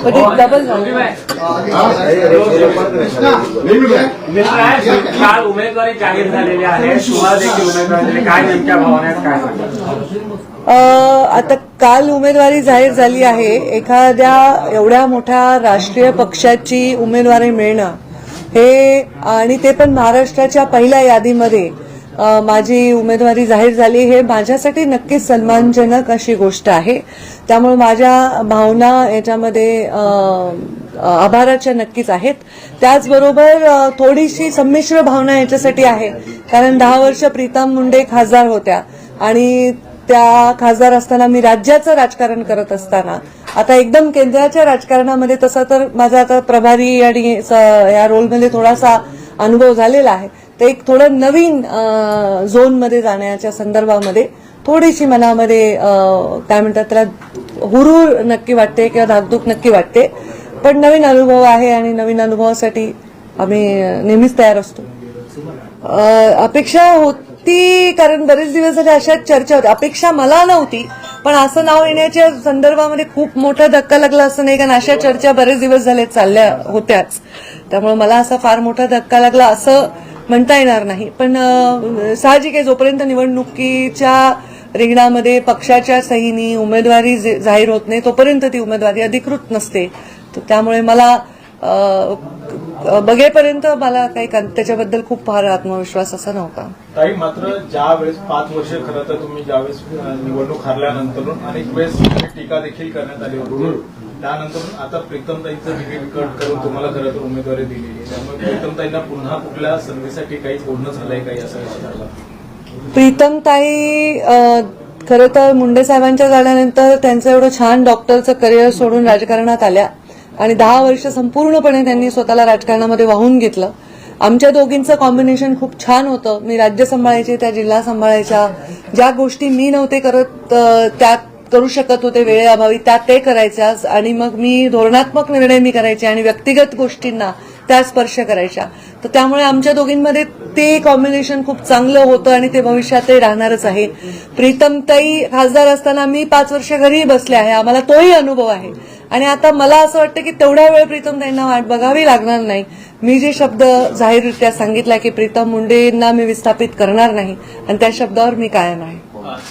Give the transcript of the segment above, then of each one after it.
but it double काल उमेदवारी जाहीर झालेली आहे, तुम्हाला देखील उमेदवारी काय नेमक्या भावना आहेत, काय सांगा? आता काल उमेदवारी जाहीर झाली आहे. एखाद्या एवढ्या मोठ्या राष्ट्रीय पक्षाची उमेदवारी मिळणं हे, आणि ते पण महाराष्ट्राच्या पहिल्या यादीमध्ये माझी उमेदवारी जाहीर झाली, हे माझ्यासाठी नक्कीच सन्मानजनक अशी गोष्ट आहे. त्यामुळे माझ्या भावना याच्यामध्ये आभाराच्या नक्कीच आहेत. त्याचबरोबर थोडीशी संमिश्र भावना याच्यासाठी आहे, कारण 10 वर्ष प्रीतम मुंडे खासदार होत्या आणि त्या खासदार असताना मी राज्याचं राजकारण करत असताना आता एकदम केंद्राच्या राजकारणामध्ये, तसं तर माझा आता प्रभारी आणि या रोलमध्ये थोडासा अनुभव झालेला आहे, तर एक थोडं नवीन झोनमध्ये जाण्याच्या संदर्भामध्ये थोडीशी मनामध्ये काय म्हणतात त्याला हुरूर नक्की वाटते किंवा धाकधूक नक्की वाटते. पण नवीन अनुभव आहे आणि नवीन अनुभवासाठी आम्ही नेहमीच तयार असतो. अपेक्षा होती, कारण बरेच दिवस झाले अशाच चर्चा होती. अपेक्षा मला नव्हती, पण असं नाव येण्याच्या संदर्भामध्ये खूप मोठा धक्का लागला असं नाही, कारण अशा चर्चा बरेच दिवस झाले चालल्या होत्याच. त्यामुळे मला असा फार मोठा धक्का लागला असं म्हणता येणार नाही. पण साहजिक आहे, जोपर्यंत निवडणुकीच्या रिंगणामध्ये पक्षाच्या सहीनी उमेदवारी जाहीर होत नाही तोपर्यंत ती उमेदवारी अधिकृत नसते. त्यामुळे मला बघेपर्यंत मला काही त्याच्याबद्दल खूप फार आत्मविश्वास असा नव्हता. ताई, मात्र ज्या वेळेस 5 वर्ष खरं तर तुम्ही ज्यावेळेस निवडणूक हरल्यानंतर अनेक वेळेस टीका देखील करण्यात आली होती, त्यानंतर आता प्रीतमताईंचं तिकीट कट करून तुम्हाला खरं तर उमेदवारी दिलेली आहे. त्यामुळे प्रीतमताईंना पुन्हा कुठल्या संधीसाठी काही बोलणं झालंय काही असं विचारलं? प्रीतमताई खरं तर मुंडे साहेबांच्या झाल्यानंतर त्यांचं एवढं छान डॉक्टरचं करिअर सोडून राजकारणात आल्या आणि 10 वर्ष संपूर्णपणे त्यांनी स्वतःला राजकारणामध्ये वाहून घेतलं. आमच्या दोघींचं कॉम्बिनेशन खूप छान होतं. मी राज्य सांभाळायचे, त्या जिल्हा सांभाळायच्या. ज्या गोष्टी मी नव्हते करत त्या करू शकत होते वेळेअभावी, त्या ते करायच्या, आणि मग मी धोरणात्मक निर्णय मी करायचे आणि व्यक्तिगत गोष्टींना त्या स्पर्श करायच्या. तर त्यामुळे आमच्या दोघींमध्ये ते कॉम्बिनेशन खूप चांगलं होतं आणि ते भविष्यातही राहणारच आहे. प्रीतमताई खासदार असताना मी 5 वर्ष घरीही बसले आहे, आम्हाला तोही अनुभव आहे. आणि आता मला असं वाटतं की तेवढ्या वेळ प्रीतमताईंना वाट बघावी लागणार नाही. मी जे शब्द जाहीररित्या सांगितला की प्रीतम मुंडेंना मी विस्थापित करणार नाही, आणि त्या शब्दावर मी कायम आहे.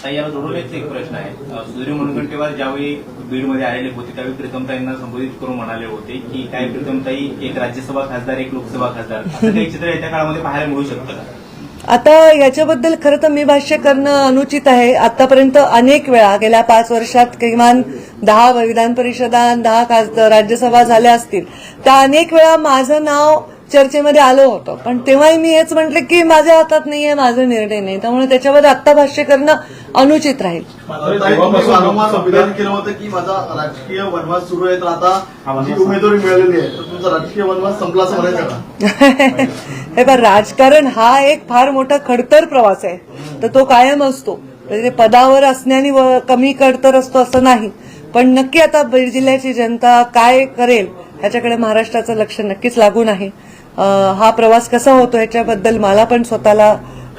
ताई, याला जोडूनच एक प्रश्न आहे. सुधीर मुनगंटीवार ज्यावेळी बीडमध्ये आलेले होते त्यावेळी प्रीतमताईंना संबोधित करून म्हणाले होते की काय प्रीतमताई एक राज्यसभा खासदार, एक लोकसभा खासदार, असं काही चित्र येत्या काळामध्ये पाहायला मिळू शकतं का? आता याच्याबद्दल खरं तर मी भाष्य करणं अनुचित आहे. आतापर्यंत अनेक वेळा गेल्या 5 वर्षात किमान 10 विधान परिषदा, 10 राज्यसभा झाल्या असतील. त्या अनेक वेळा माझं नाव चर्चेमध्ये आलं होतं, पण तेव्हाही मी हेच म्हटलं की माझ्या हातात नाहीये, माझा निर्णय नाही. त्यामुळे त्याच्यावर आत्ता भाष्य करणं अनुचित राहील. संविधान केलं होतं की माझा राजकीय वनवास सुरू आहे, तर आता जी उमेदवारी मिळालेली आहे तर तुमचा राजकीय वनवास संपला असं म्हणायचं का? हे पण राजकारण हा एक फार मोठा खडतर प्रवास आहे, तर तो कायम असतो. म्हणजे पदावर असण्याने कमी खडतर असतो असं नाही. पण नक्की आता बीड जिल्ह्याची जनता काय करेल ह्याच्याकडे महाराष्ट्राचं लक्ष नक्कीच लागून आहे. हा प्रवास कसा होतो ह्याच्याबद्दल मला पण स्वतःला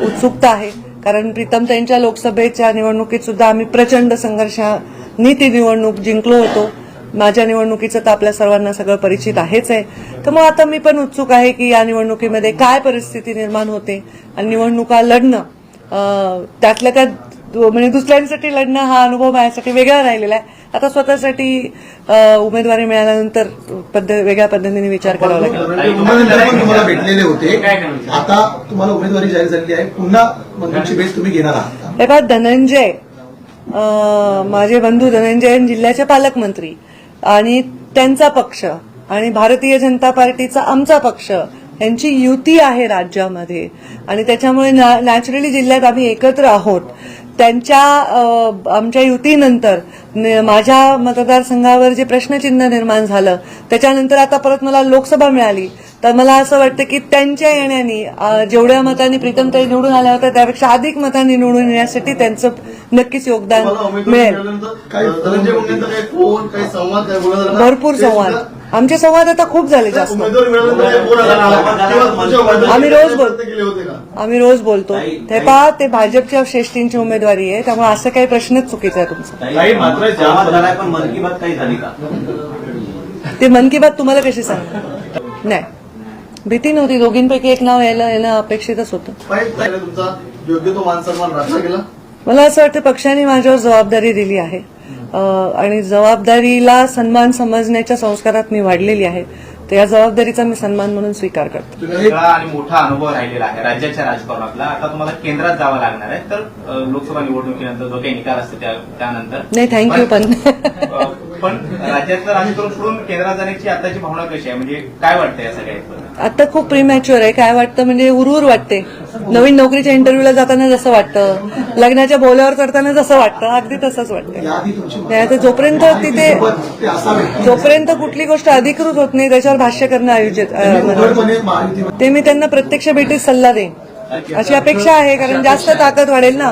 उत्सुकता आहे, कारण प्रीतमताईंच्या लोकसभेच्या निवडणुकीत सुद्धा आम्ही प्रचंड संघर्षाने ती निवडणूक जिंकलो होतो. माझ्या निवडणुकीचं तर आपल्या सर्वांना सगळं परिचित आहेच आहे. तर मग आता मी पण उत्सुक आहे की या निवडणुकीमध्ये काय परिस्थिती निर्माण होते, आणि निवडणुका लढणं त्यातल्या त्यात म्हणजे दुसऱ्यांसाठी लढणं हा अनुभव माझ्यासाठी वेगळा राहिलेला आहे. आता स्वतःसाठी उमेदवारी मिळाल्यानंतर वेगळ्या पद्धतीने विचार करावा लागेल. तुम्हाला भेटलेले होते, आता तुम्हाला उमेदवारी जाहीर झालेली आहे, पुन्हा मंत्र्यांची भेट तुम्ही घेणार आहात? हे पहा, धनंजय माझे बंधू धनंजय जिल्ह्याचे पालकमंत्री आणि त्यांचा पक्ष आणि भारतीय जनता पार्टीचा आमचा पक्ष यांची युती आहे राज्यामध्ये, आणि त्याच्यामुळे नॅचरली जिल्ह्यात आम्ही एकत्र आहोत. त्यांच्या आमच्या युतीनंतर माझ्या मतदारसंघावर जे प्रश्नचिन्ह निर्माण झालं, त्याच्यानंतर आता परत मला लोकसभा मिळाली, तर मला असं वाटतं की त्यांच्या येण्याने जेवढ्या मतांनी प्रीतमताई निवडून आल्या होत्या त्यापेक्षा अधिक मतांनी निवडून येण्यासाठी त्यांचं नक्कीच योगदान मिळेल. भरपूर संवाद आमचे संवाद आता खूप झाले जास्त. उमेदवारी मिळाल्यानंतर काही फोन आला का? किंवा तुमच्या उमेदवारी आम्ही रोज बोलतो. प्रयत्न केले होते का? आम्ही रोज बोलतो. ते पहा, ते भाजपच्या श्रेष्ठींची उमेदवारी आहे, त्यामुळे असं काही प्रश्नच चुकीचा आहे तुमचा. काही मात्र ज्या पण मन की बात काही झाली का? ते मन की बात तुम्हाला कशी सांगणार? नाही, भीती नव्हती. दोघींपैकी एक नाव यायला येणं अपेक्षितच होतं. पण तुमचा योग्य तो मान सन्मान राखला गेला. मला असं वाटतं पक्षाने माझ्यावर जबाबदारी दिली आहे आणि जबाबदारीला सन्मान समजण्याच्या संस्कारात मी वाढलेली आहे. तर या जबाबदारीचा मी सन्मान म्हणून स्वीकार करतो. वेगळा आणि मोठा अनुभव राहिलेला आहे राज्याच्या राजकारणातला. आता तुम्हाला केंद्रात जावं लागणार आहे, तर लोकसभा निवडणुकीनंतर जो काही निकाल असतो त्यानंतर नाही, थँक्यू. पण राज्यातलं राजकारण सोडून केंद्रात जाण्याची आताची भावना कशी आहे, म्हणजे काय वाटतं या सगळ्यात? आता खूप प्रीमॅच्युअर आहे. काय वाटतं म्हणजे उरूर वाटते. नवीन नोकरीच्या इंटरव्ह्यूला जाताना जसं वाटतं, लग्नाच्या बोल्यावर चढताना जसं वाटतं, अगदी तसंच वाटतं. नाही, आता जोपर्यंत कुठली गोष्ट अधिकृत होत नाही त्याच्यावर भाष्य करणं आयोजित ते मी त्यांना प्रत्यक्ष भेटीत सल्ला देईन अशी अपेक्षा आहे, कारण जास्त ताकद वाढेल ना.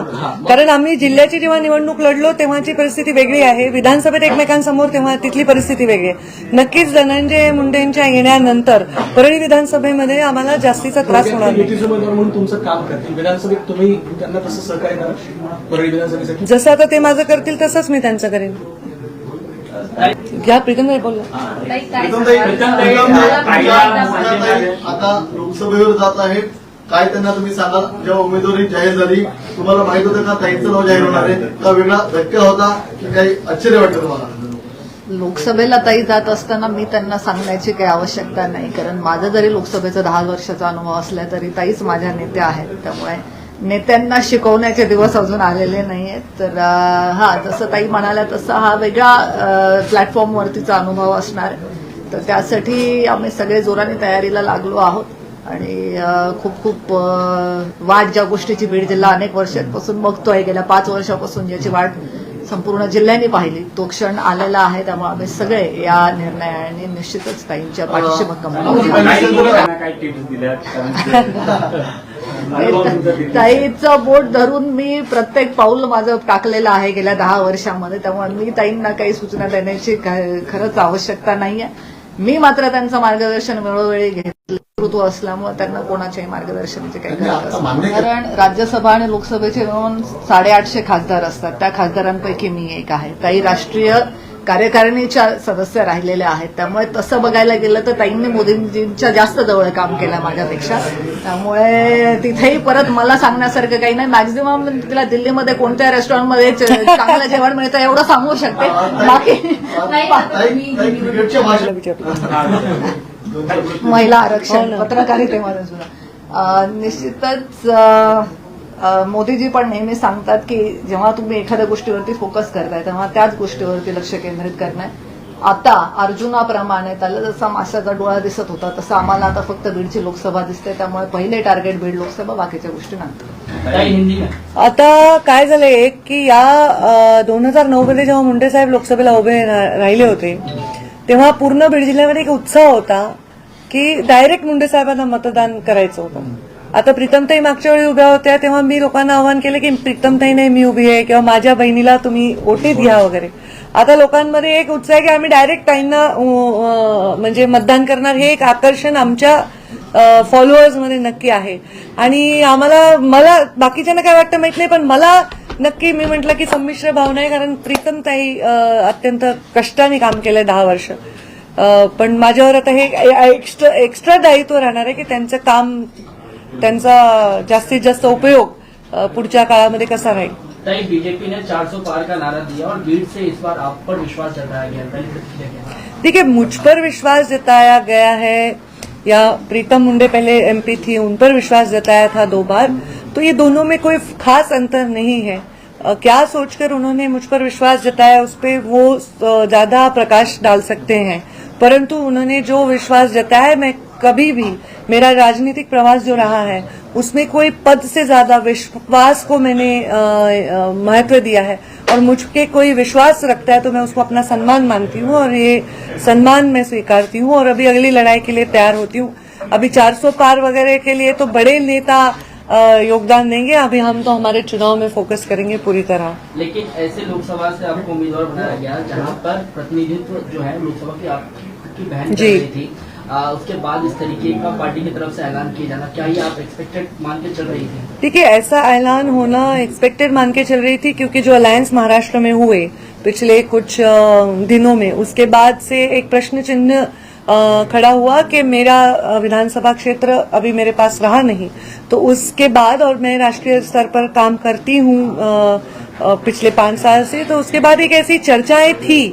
कारण आम्ही जिल्ह्याची जेव्हा निवडणूक लढलो तेव्हाची परिस्थिती वेगळी आहे, विधानसभेत एकमेकांसमोर तेव्हा तिथली परिस्थिती वेगळी आहे. नक्कीच धनंजय मुंडेंच्या येण्यानंतर परळी विधानसभेमध्ये आम्हाला जास्तीचा त्रास होणार नाही. युतीचे उमेदवार म्हणून तुमचं काम करतील विधानसभेत, तुम्ही त्यांना तसं सहकार्य करा परळी विधानसभेसाठी. जसं आता ते माझं करतील तसंच मी त्यांचं करेन. घ्या, प्रीतम भाई बोलला. आता लोकसभेवर जात आहेत, काय त्यांना तुम्ही सांगाल? जेव्हा उमेदवारी जाहीर झाली तुम्हाला माहित होतं का ताईंचं नाव जाहीर होणार आहे? का वेगळा धक्का होता की काही आश्चर्य वाटलं तुम्हाला? लोकसभेला ताई जात असताना मी त्यांना सांगण्याची काही आवश्यकता नाही, कारण माझा जरी लोकसभेचा 10 वर्षाचा अनुभव असला तरी ताईच माझ्या नेत्या आहेत. त्यामुळे नेत्यांना शिकवण्याचे दिवस अजून आलेले नाहीयेत. तर जसं ताई म्हणाल्या तसं हा वेगळा प्लॅटफॉर्मवरतीचा अनुभव असणार. तर त्यासाठी आम्ही सगळे जोराने तयारीला लागलो आहोत आणि खूप वाट, ज्या गोष्टीची बीड जिल्हा अनेक वर्षांपासून बघतोय, गेल्या 5 वर्षापासून ज्याची वाट संपूर्ण जिल्ह्याने पाहिली, तो क्षण आलेला आहे. त्यामुळे आम्ही सगळे या निर्णयाने निश्चितच ताईंच्या पाठीशी भक्कम काय टिप्स दिल्या? ताईचं बोट धरून मी प्रत्येक पाऊल माझं टाकलेलं आहे गेल्या 10 वर्षामध्ये. त्यामुळे मी ताईंना काही सूचना देण्याची खरंच आवश्यकता नाहीये. मी मात्र त्यांचं मार्गदर्शन वेळोवेळी घेतलं असल्यामुळे त्यांना कोणाच्याही मार्गदर्शनाची काही गरज नाही. कारण राज्यसभा आणि लोकसभेचे मिळून 850 खासदार असतात. त्या खासदारांपैकी मी एक आहे. ताई राष्ट्रीय कार्यकारिणीच्या सदस्य राहिलेल्या आहेत. त्यामुळे तसं बघायला गेलं तर ताईंनी मोदींजींच्या जास्त जवळ काम केलं माझ्यापेक्षा. त्यामुळे तिथेही परत मला सांगण्यासारखं काही नाही. मॅक्झिमम तिला दिल्लीमध्ये कोणत्या रेस्टॉरंटमध्ये चांगलं जेवण मिळतं एवढं सांगू शकते. बाकी क्रिकेटच्या भाषेत महिला आरक्षण, पत्रकारितेमध्ये सुद्धा निश्चितच मोदीजी पण नेहमी सांगतात की जेव्हा तुम्ही एखाद्या गोष्टीवरती फोकस करताय तेव्हा त्याच गोष्टीवरती लक्ष केंद्रित करणं. आता अर्जुनाप्रमाणे त्याला जसा माशाचा डोळा दिसत होता तसं आम्हाला आता फक्त बीडची लोकसभा दिसते. त्यामुळे पहिले टार्गेट बीड लोकसभा, बाकीच्या गोष्टी नंतर. आता काय झालंय एक की या 2009 मध्ये जेव्हा मुंडे साहेब लोकसभेला उभे राहिले होते तेव्हा पूर्ण बीड जिल्ह्यामध्ये एक उत्साह होता की डायरेक्ट मुंडे साहेबांना मतदान करायचं होतं. आता प्रीतमताई मागच्या वेळी उभ्या होत्या तेव्हा मी लोकांना आवाहन केलं की प्रीतमताई नाही मी उभी आहे किंवा माझ्या बहिणीला तुम्ही ओटीत घ्या वगैरे. आता लोकांमध्ये एक उत्साह आहे की आम्ही डायरेक्ट ताईंना म्हणजे मतदान करणार. हे एक आकर्षण आमच्या फॉलोअर्समध्ये नक्की आहे. आणि मला बाकीच्यांना काय वाटतं माहित नाही, पण मला नक्की मी म्हटलं की संमिश्र भावना आहे. कारण प्रीतमताई अत्यंत कष्टाने काम केलंय 10 वर्ष. पण माझ्यावर आता हे एक्स्ट्रा दायित्व राहणार आहे की त्यांचं काम, त्यांचा जास्तीत जास्त उपयोग पुढच्या काळामध्ये कसा राहील. बीजेपी ने 400 पार का नारा दिया और भीड़ से इस बार आप पर विश्वास जताया गया. देखिए, मुझ पर विश्वास जताया गया है या प्रीतम मुंडे पहले एमपी थी, उन पर विश्वास जताया था 2 बार. तो ये दोनों में कोई खास अंतर नहीं है. क्या सोचकर उन्होंने मुझ पर विश्वास जताया उस पर वो ज्यादा प्रकाश डाल सकते हैं. परंतु उन्होंने जो विश्वास जताया, मैं कभी भी, मेरा राजनीतिक प्रवास जो रहा है उसमें कोई पद से ज्यादा विश्वास को मैंने महत्व दिया है. और मुझके कोई विश्वास रखता है तो मैं उसको अपना सम्मान मानती हूँ और ये सम्मान मैं स्वीकारती हूँ और अभी अगली लड़ाई के लिए तैयार होती हूँ. अभी 400 पार वगैरह के लिए तो बड़े नेता योगदान देंगे. अभी हम तो हमारे चुनाव में फोकस करेंगे पूरी तरह. लेकिन ऐसे लोकसभा से आपको उम्मीदवार बनाया गया जहां पर प्रतिनिधित्व जो है लोकसभा की आप की बहन कर जी। रही थी, उसके बाद इस तरीके का पार्टी की तरफ से ऐलान किया जाना, क्या ये आप एक्सपेक्टेड मान के चल रही थी? देखिए, ऐसा ऐलान होना एक्सपेक्टेड मान के चल रही थी, क्योंकि जो अलायंस महाराष्ट्र में हुए पिछले कुछ दिनों में, उसके बाद से एक प्रश्न चिन्ह खड़ा हुआ कि मेरा विधानसभा क्षेत्र अभी मेरे पास रहा नहीं। तो उसके बाद, और मैं राष्ट्रीय स्तर पर काम करती हूँ पिछले 5 साल से, तो उसके बाद एक ऐसी चर्चाएं थी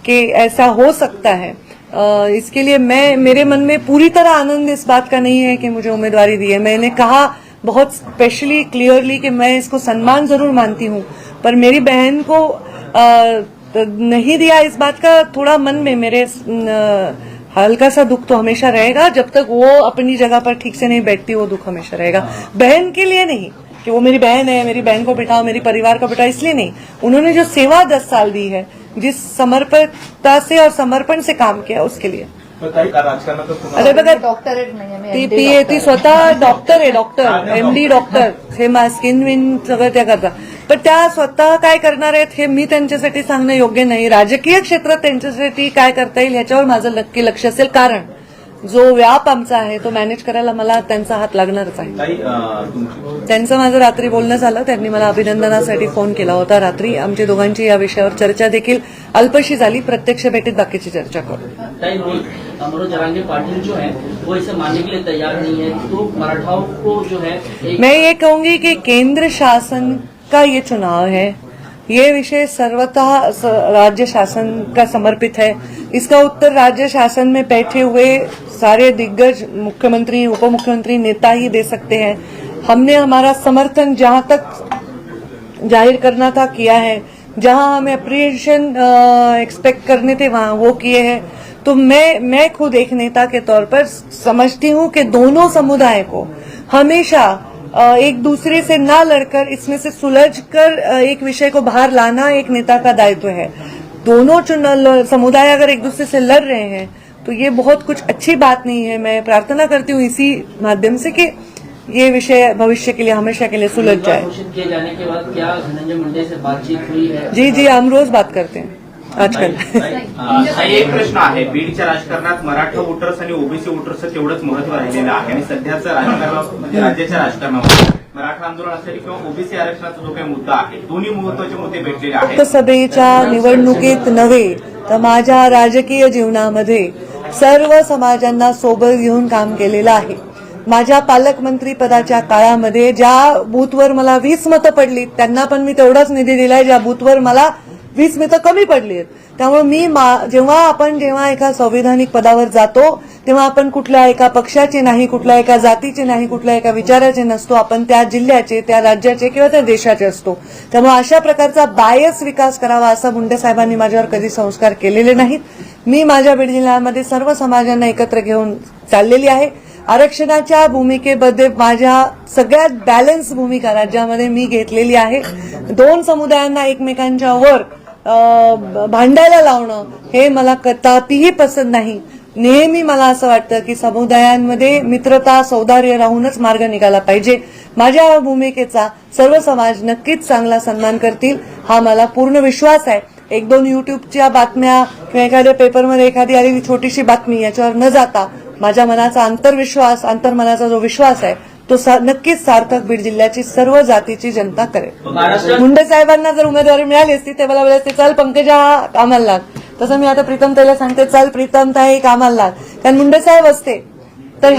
कि ऐसा हो सकता है। इसके लिए मेरे मन में पूरी तरह आनंद इस बात का नहीं है कि मुझे उम्मीदवारी दी है। मैंने कहा बहुत स्पेशली क्लियरली कि मैं इसको सम्मान जरूर मानती हूँ, पर मेरी बहन को नहीं दिया, इस बात का थोड़ा मन में मेरे हल्का सा दुख तो हमेशा रहेगा। जब तक वो अपनी जगह पर ठीक से नहीं बैठती, वो दुख हमेशा रहेगा। बहन के लिए नहीं कि वो मेरी बहन है, मेरी बहन को बिठाओ, मेरी परिवार को बिठाओ, इसलिए नहीं। उन्होंने जो सेवा 10 साल दी है, जिस समर्पणता से और समर्पण से काम किया, उसके लिए। पण ताई, राजकारणात तुम्हाला अरे बघा, डॉक्टरेट नाही आहे, ती मी पीए, ती स्वतः डॉक्टर आहे, डॉक्टर MD डॉक्टर, हे स्किन विन सगळं त्या करतात. पण त्या स्वतः काय करणार आहेत हे मी त्यांच्यासाठी सांगणं योग्य नाही. राजकीय क्षेत्रात त्यांच्यासाठी काय करता येईल ह्याच्यावर माझं नक्की लक्ष असेल, कारण जो व्याप आमचा आहे तो मॅनेज करायला मला त्यांचा हात लागणारच आहे. ताई, तुमची त्यांचं माझं रात्री बोलणं झालं. त्यांनी मला अभिनंदनासाठी फोन केला होता रात्री. आमची दोघांची या विषयावर चर्चा देखील अल्पशी झाली. प्रत्यक्ष भेटीत बाकीची चर्चा करू. ताई, मनोज जरांगे पाटिल जो है वो इसे मानने के लिए तैयार नहीं है, तो मराठाओं को जो है मैं ये कहूंगी कि केंद्र शासन का ये चुनाव है, ये विषय सर्वतः राज्य शासन का समर्पित है. इसका उत्तर राज्य शासन में बैठे हुए सारे दिग्गज मुख्यमंत्री, उप मुख्यमंत्री, नेता ही दे सकते हैं. हमने हमारा समर्थन जहां तक जाहिर करना था किया है, जहां हमें अप्रिशिएशन एक्सपेक्ट करने थे वहां वो किए हैं. तो मैं खुद एक नेता के तौर पर समझती हूं कि दोनों समुदाय को हमेशा एक दूसरे से ना लड़कर, इसमें से सुलझकर एक विषय को बाहर लाना एक नेता का दायित्व है. दोनों समुदाय अगर एक दूसरे से लड़ रहे हैं तो ये बहुत कुछ अच्छी बात नहीं है. मैं प्रार्थना करती हूँ इसी माध्यम से कि ये विषय भविष्य के लिए, हमेशा के लिए सुलझ जाए. घोषित किए जाने के बाद क्या धनंजय मुंडे से बातचीत हुई है? जी, हम रोज बात करते हैं आजकल. ताई, एक प्रश्न आहे. बीडच्या राजकारणात मराठा वोटर्स आणि ओबीसी वोटर्सचं तेवढंच महत्व राहिलेलं आहे, आणि सध्याचं राजकारण म्हणजे राज्याच्या राजकारणामध्ये मराठा आंदोलन असेल किंवा ओबीसी आरक्षणाचा जो काही मुद्दा आहे, दोन्ही महत्वाचे मुद्दे भेटलेले आहेत. लोकसभेच्या निवडणुकीत नव्हे तर माझ्या राजकीय जीवनामध्ये सर्व समाजांना सोबत घेऊन काम केलेलं आहे. माझ्या पालकमंत्री पदाच्या काळामध्ये ज्या बूथवर मला 20 मतं पडली, त्यांना पण मी तेवढाच निधी दिलाय ज्या बूथवर मला 20 मतं कमी पडली आहेत. त्यामुळे मी जेव्हा एका संविधानिक पदावर जातो, तेव्हा आपण कुठल्या एका पक्षाचे नाही, कुठल्या एका जातीचे नाही, कुठल्या एका विचाराचे नसतो. आपण त्या जिल्ह्याचे, त्या राज्याचे किंवा त्या देशाचे असतो. त्यामुळे अशा प्रकारचा बायस विकास करावा असा मुंडे साहेबांनी माझ्यावर कधी संस्कार केलेले नाहीत. मी माझ्या बीड जिल्ह्यामध्ये सर्व समाजांना एकत्र घेऊन चाललेली आहे. आरक्षणाच्या भूमिकेमध्ये माझ्या सगळ्यात बॅलन्स भूमिका राज्यामध्ये मी घेतलेली आहे. दोन समुदायांना एकमेकांच्या वर भांडायला लावणं हे मला कदापिही पसंत नाही. नेहमी मला असं वाटतं की समुदायांमध्ये मित्रता, सौहार्द राहूनच मार्ग निघाला पाहिजे. माझ्या भूमिकेचा सर्व समाज नक्कीच चांगला सन्मान करतील, हा मला पूर्ण विश्वास आहे. 1-2 युट्यूबच्या बातम्या किंवा एखाद्या पेपरमध्ये एखादी आलेली छोटीशी बातमी याच्यावर न जाता माझ्या मनाचा अंतर्मनाचा जो विश्वास आहे तो नक्कीच सार्थक बीड जिल्ह्याची सर्व जातीची जनता करेल. मुंडे साहेबांना जर उमेदवारी मिळाली असती ते मला बोलायचे, चल पंकजा कामाला लाग. तसं मी आता प्रीतमताईला सांगते, चल प्रीतमताई कामाला लाग. कारण मुंडे साहेब असते तर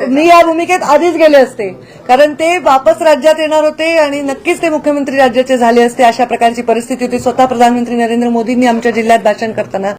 मी या भूमिकेत आधीच गेले असते, कारण ते वापस राज्यात येणार होते आणि नक्कीच ते मुख्यमंत्री राज्याचे झाले असते. अशा प्रकारची परिस्थिती होती. स्वतः प्रधानमंत्री नरेंद्र मोदींनी आमच्या जिल्ह्यात भाषण करताना